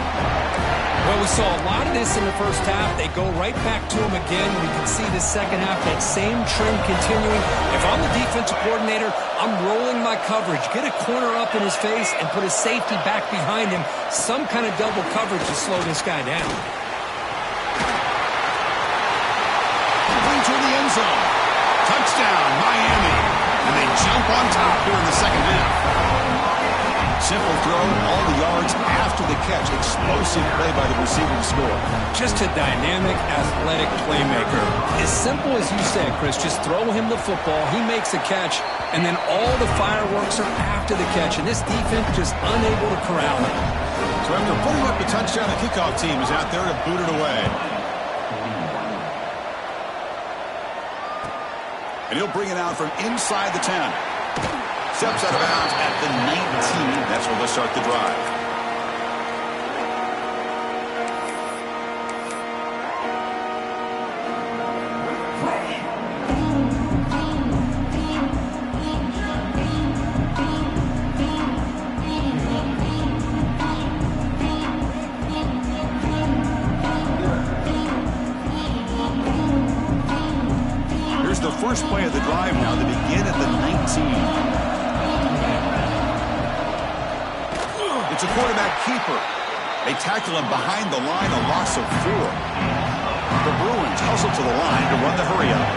Well, we saw a lot of this in the first half. They go right back to him again. We can see the second half, that same trend continuing. If I'm the defensive coordinator, I'm rolling my coverage. Get a corner up in his face and put a safety back behind him. Some kind of double coverage to slow this guy down. Into the end zone. Touchdown, Miami. And they jump on top here in the second half. Simple throw, all the yards after the catch. Explosive play by the receiver to score. Just a dynamic, athletic playmaker. As simple as you said, Chris, just throw him the football, he makes the catch, and then all the fireworks are after the catch. And this defense just unable to corral him. So after putting up the touchdown, the kickoff team is out there to boot it away. And he'll bring it out from inside the 10. Steps out of bounds at the 19. That's where they'll start the drive. Here's the first play of the drive now. They begin at the 19. It's a quarterback keeper. They tackle him behind the line, a loss of 4. The Bruins hustle to the line to run the hurry-up.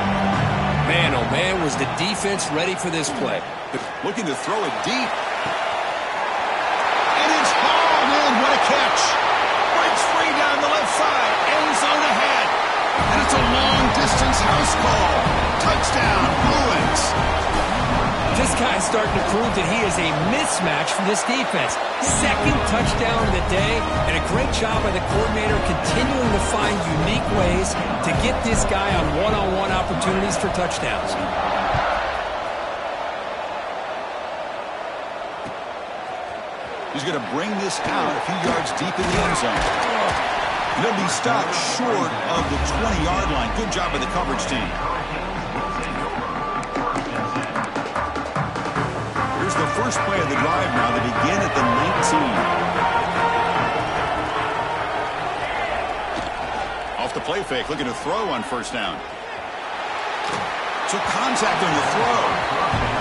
Man, oh man, was the defense ready for this play. Looking to throw it deep. And it's hauled in. What a catch. Breaks free down the left side. End zone ahead. And it's a long-distance house call. Touchdown, Bruins. This guy's starting to prove that he is a mismatch for this defense. Second touchdown of the day, and a great job by the coordinator continuing to find unique ways to get this guy on one-on-one opportunities for touchdowns. He's going to bring this out a few yards deep in the end zone. He'll be stopped short of the 20-yard line. Good job by the coverage team. Here's the first play of the drive now. They begin at the 19. Off the play fake, looking to throw on first down. So contact on the throw.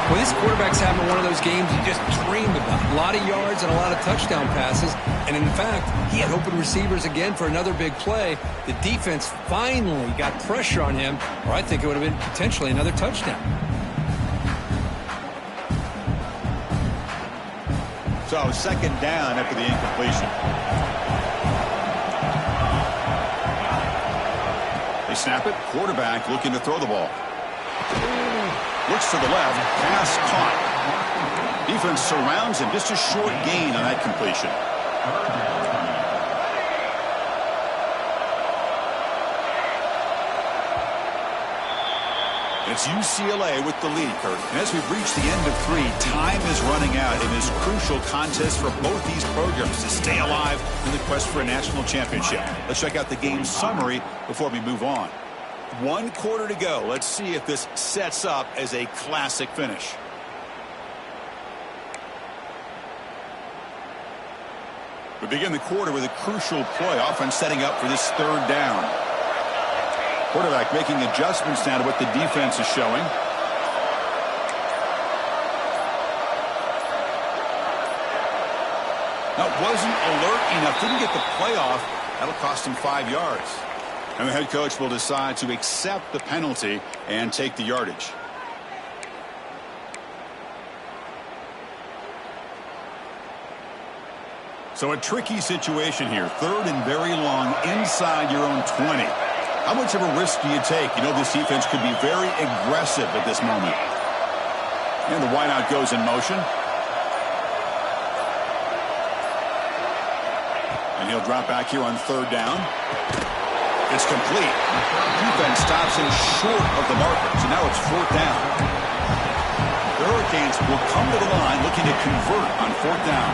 Well, this quarterback's having one of those games you just dream about. A lot of yards and a lot of touchdown passes. And in fact, he had open receivers again for another big play. The defense finally got pressure on him, or I think it would have been potentially another touchdown. So second down after the incompletion. They snap it. Quarterback looking to throw the ball. Looks to the left. Pass caught. Defense surrounds him. Just a short gain on that completion. It's UCLA with the lead, Kurt. And as we've reached the end of 3, time is running out in this crucial contest for both these programs to stay alive in the quest for a national championship. Let's check out the game summary before we move on. 1 quarter to go. Let's see if this sets up as a classic finish. We begin the quarter with a crucial play. Offense setting up for this third down. Quarterback making adjustments now to what the defense is showing. Now, wasn't alert enough. Didn't get the play off. That'll cost him 5 yards. And the head coach will decide to accept the penalty and take the yardage. So a tricky situation here. 3rd and very long inside your own 20. How much of a risk do you take? You know this defense could be very aggressive at this moment. And the wideout goes in motion. And he'll drop back here on 3rd down. It's complete. Defense stops him short of the marker. So now it's 4th down. The Hurricanes will come to the line looking to convert on 4th down.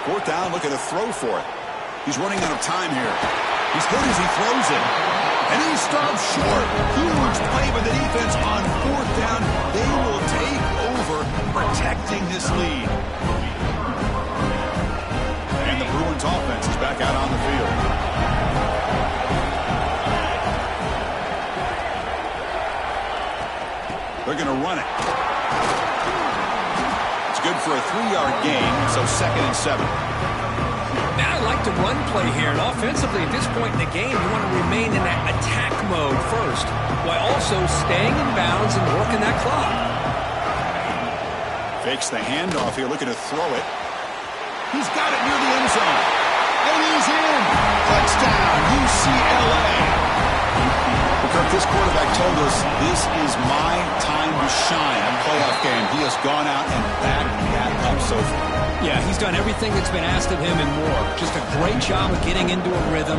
Fourth down, looking to throw for it. He's running out of time here. He's good as he throws it. And he stops short. Huge play by the defense on 4th down. They will take over, protecting this lead. And the Bruins offense is back out on the field. They're going to run it. It's good for a 3-yard gain, so 2nd and 7. Now I like the run play here, and offensively at this point in the game, you want to remain in that attack mode first, while also staying in bounds and working that clock. Fakes the handoff here, looking to throw it. He's got it near the end zone. And he's in. Touchdown, UCLA. Kirk, this quarterback told us this is my time to shine. A playoff game. He has gone out and backed that up so far. Yeah, he's done everything that's been asked of him and more. Just a great job of getting into a rhythm.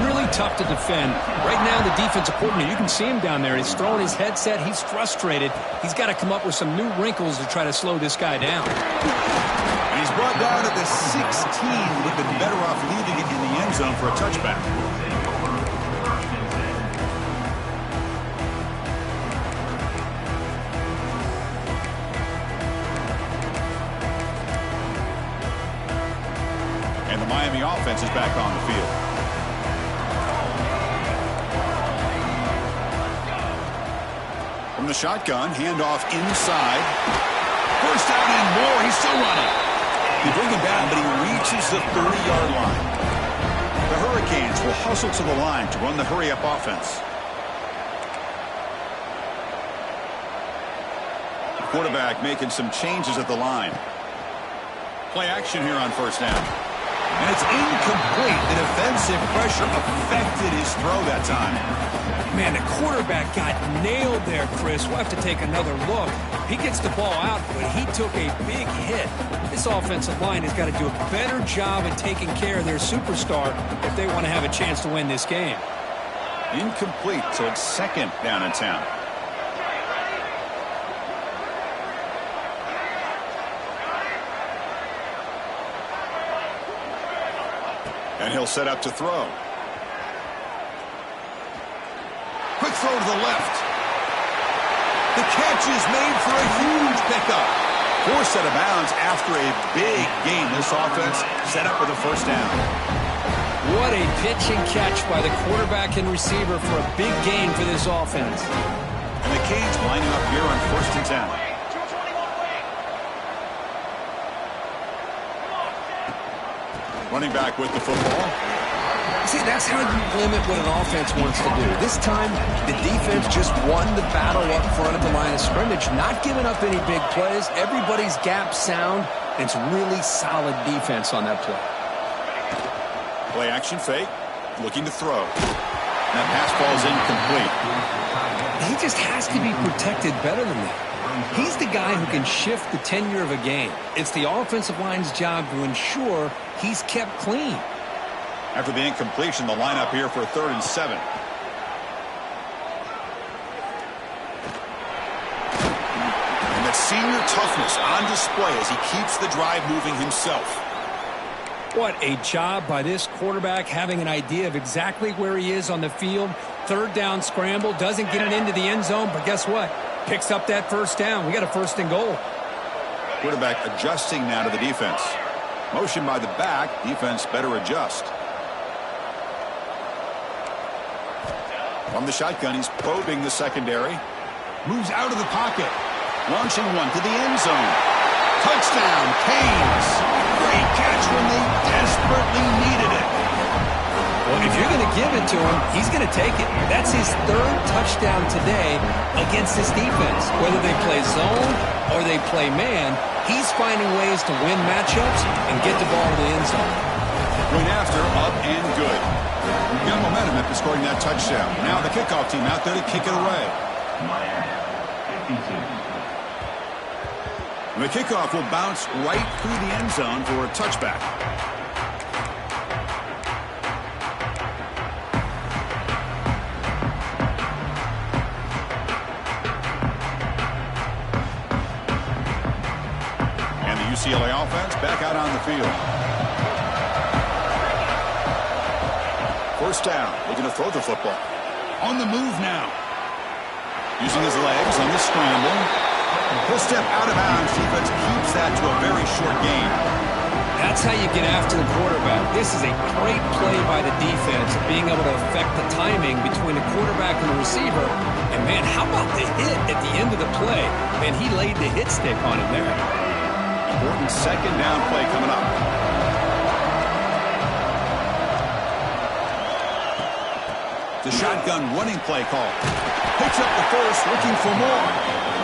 Really tough to defend. Right now, the defensive coordinator, you can see him down there. He's throwing his headset. He's frustrated. He's got to come up with some new wrinkles to try to slow this guy down. And he's brought down at the 16. Would have been better off leaving it in the end zone for a touchback. And the Miami offense is back on the field. From the shotgun, handoff inside. First down and more. He's still running. They bring him down, but he reaches the 30-yard line. The Hurricanes will hustle to the line to run the hurry-up offense. The quarterback making some changes at the line. Play action here on first down. And it's incomplete. The defensive pressure affected his throw that time. Man, the quarterback got nailed there, Chris. We'll have to take another look. He gets the ball out, but he took a big hit. This offensive line has got to do a better job at taking care of their superstar if they want to have a chance to win this game. Incomplete, so it's second down in town. And he'll set up to throw. Quick throw to the left. The catch is made for a huge pickup. Forced out of bounds after a big gain. This offense set up with a first down. What a pitch and catch by the quarterback and receiver for a big gain for this offense. And the Canes lining up here on 1st and 10. Running back with the football. See, that's how you limit what an offense wants to do. This time, the defense just won the battle up front at the line of scrimmage, not giving up any big plays. Everybody's gap sound. It's really solid defense on that play. Play action fake, looking to throw. That pass falls incomplete. He just has to be protected better than that. He's the guy who can shift the tenure of a game. It's the offensive line's job to ensure he's kept clean. After the incompletion, the lineup here for 3rd and 7. And the senior toughness on display as he keeps the drive moving himself. What a job by this quarterback, having an idea of exactly where he is on the field. 3rd down scramble, doesn't get it into the end zone, but guess what? Picks up that first down. We got a 1st and goal. Quarterback adjusting now to the defense. Motion by the back. Defense better adjust. From the shotgun, he's probing the secondary. Moves out of the pocket. Launching one to the end zone. Touchdown, Canes. Great catch when they desperately needed it. Well, if you're going to give it to him, he's going to take it. That's his 3rd touchdown today against this defense. Whether they play zone or they play man, he's finding ways to win matchups and get the ball to the end zone. Going after, up and good. We've got momentum after scoring that touchdown. Now the kickoff team out there to kick it away. Miami, 52. And the kickoff will bounce right through the end zone for a touchback. And the UCLA offense back out on the field. 1st down, looking to throw the football. On the move now. Using his legs on the scramble. He'll step out of bounds. Defense keeps that to a very short gain. That's how you get after the quarterback. This is a great play by the defense, being able to affect the timing between the quarterback and the receiver. And, man, how about the hit at the end of the play? Man, he laid the hit stick on him there. Important 2nd down play coming up. The shotgun running play call. Picks up the first, looking for more.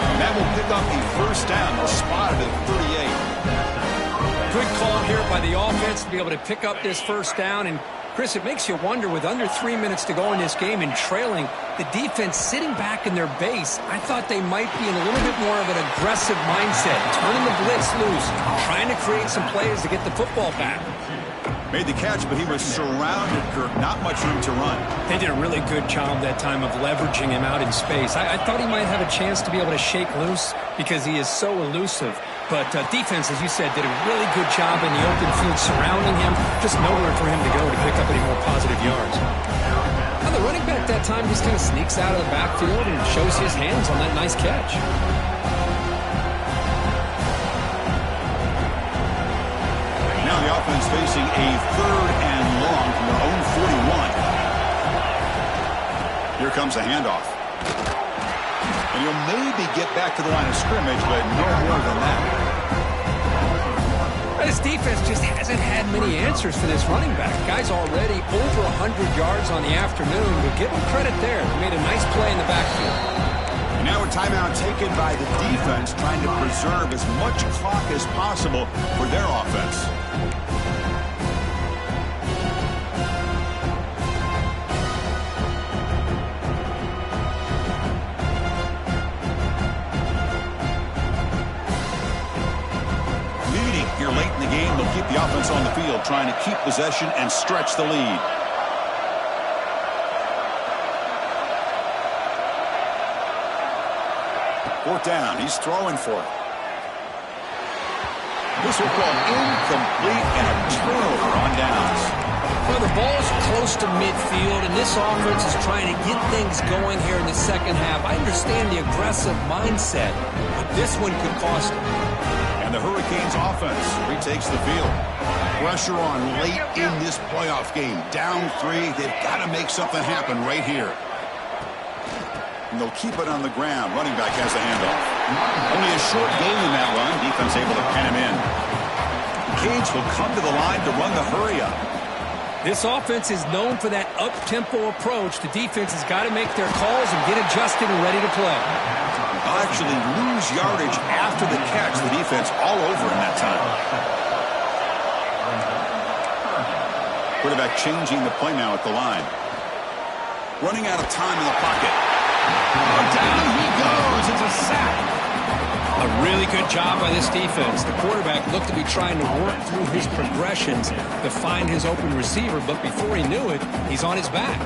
And that will pick up a 1st down. They'll spot it at 38. Good call here by the offense to be able to pick up this 1st down. And, Chris, it makes you wonder, with under 3 minutes to go in this game and trailing, the defense sitting back in their base, I thought they might be in a little bit more of an aggressive mindset, turning the blitz loose, trying to create some plays to get the football back. Made the catch, but he was surrounded, Kirk. Not much room to run. They did a really good job that time of leveraging him out in space. I thought he might have a chance to be able to shake loose because he is so elusive. But defense, as you said, did a really good job in the open field surrounding him. Just nowhere for him to go to pick up any more positive yards. Now the running back that time just kind of sneaks out of the backfield and shows his hands on that nice catch. Now the offense facing a 3rd and long from their own 41. Here comes a handoff. And he'll maybe get back to the line of scrimmage, but no more than that. This defense just hasn't had many answers for this running back. Guy's already over 100 yards on the afternoon, but give him credit there. He made a nice play in the backfield. And now a timeout taken by the defense, trying to preserve as much clock as possible for their offense. Here late in the game, they'll keep the offense on the field, trying to keep possession and stretch the lead. Fourth down. He's throwing for it. This will call incomplete and a turnover on downs. Well, the ball's close to midfield, and this offense is trying to get things going here in the second half. I understand the aggressive mindset, but this one could cost them. And the Hurricanes offense retakes the field. Pressure on late in this playoff game. Down 3. They've got to make something happen right here. And they'll keep it on the ground. Running back has the handoff. Only a short gain in that run. Defense able to pen him in. The Canes will come to the line to run the hurry-up. This offense is known for that up-tempo approach. The defense has got to make their calls and get adjusted and ready to play. They'll actually lose yardage after the catch. The defense all over in that time. Quarterback changing the play now at the line. Running out of time in the pocket. Oh, down he goes. It's a sack. A really good job by this defense. The quarterback looked to be trying to work through his progressions to find his open receiver, but before he knew it, he's on his back.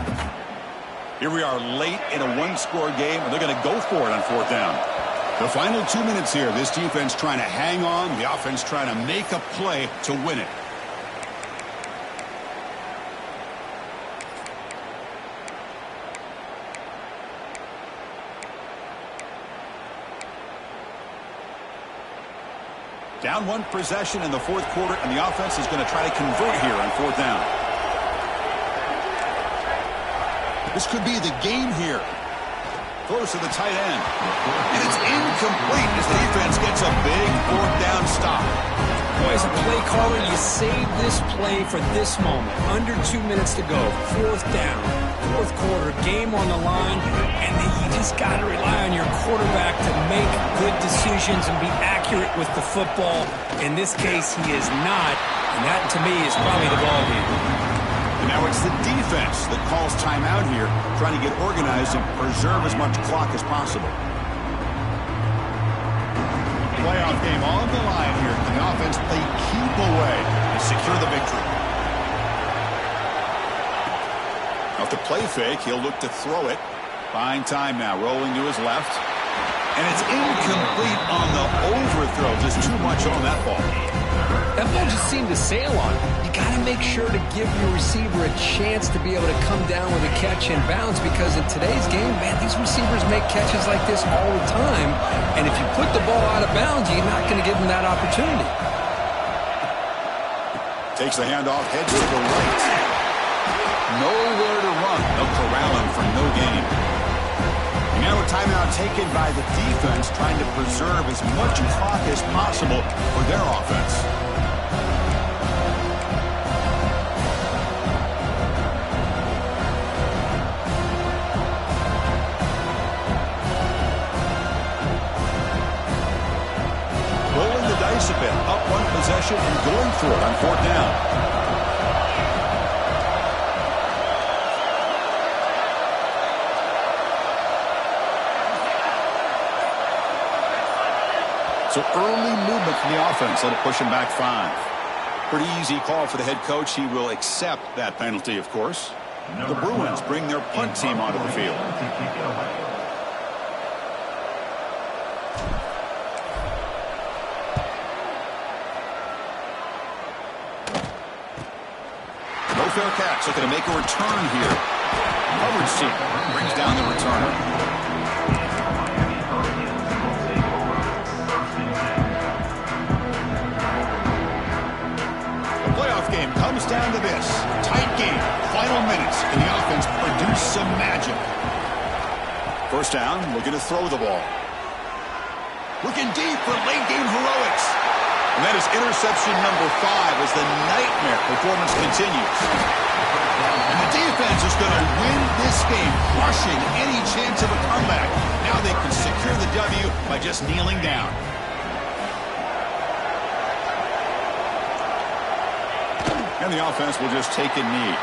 Here we are late in a one-score game, and they're going to go for it on fourth down. The final 2 minutes here. This defense trying to hang on. The offense trying to make a play to win it. Down 1 possession in the fourth quarter, and the offense is going to try to convert here on fourth down. This could be the game here. Throws to the tight end. And it's incomplete as the defense gets a big fourth down stop. Boy, as a play caller, you save this play for this moment. Under 2 minutes to go. Fourth down. Fourth quarter. Game on the line. And then you just got to rely on your quarterback to make good decisions and be accurate with the football. In this case, he is not. And that, to me, is probably the ball game. And now it's the defense that calls timeout here, trying to get organized and preserve as much clock as possible. Playoff game on the line here. Can the offense play keep away and secure the victory? Off the play fake, he'll look to throw it. Fine time now, rolling to his left. And it's incomplete on the overthrow. Just too much on that ball. That ball just seemed to sail on it. You got to make sure to give your receiver a chance to be able to come down with a catch and bounce, because in today's game, man, these receivers make catches like this all the time. And if you put the ball out of bounds, you're not going to give them that opportunity. Takes the handoff, heads to the right. Nowhere to run. They'll corral him for no gain. And now a timeout taken by the defense, trying to preserve as much clock as possible for their offense. Rolling the dice a bit, up 1 possession and going for it on fourth down. So early movement from the offense. That'll push him back 5. Pretty easy call for the head coach. He will accept that penalty, of course. The Bruins bring their punt team onto the field. No fair catch. Looking to make a return here. Coverage team brings down the returner. Game comes down to this. Tight game. Final minutes. And the offense produced some magic. First down. Looking to throw the ball. Looking deep for late game heroics. And that is interception number 5 as the nightmare performance continues. And the defense is going to win this game, crushing any chance of a comeback. Now they can secure the W by just kneeling down. And the offense will just take a knee.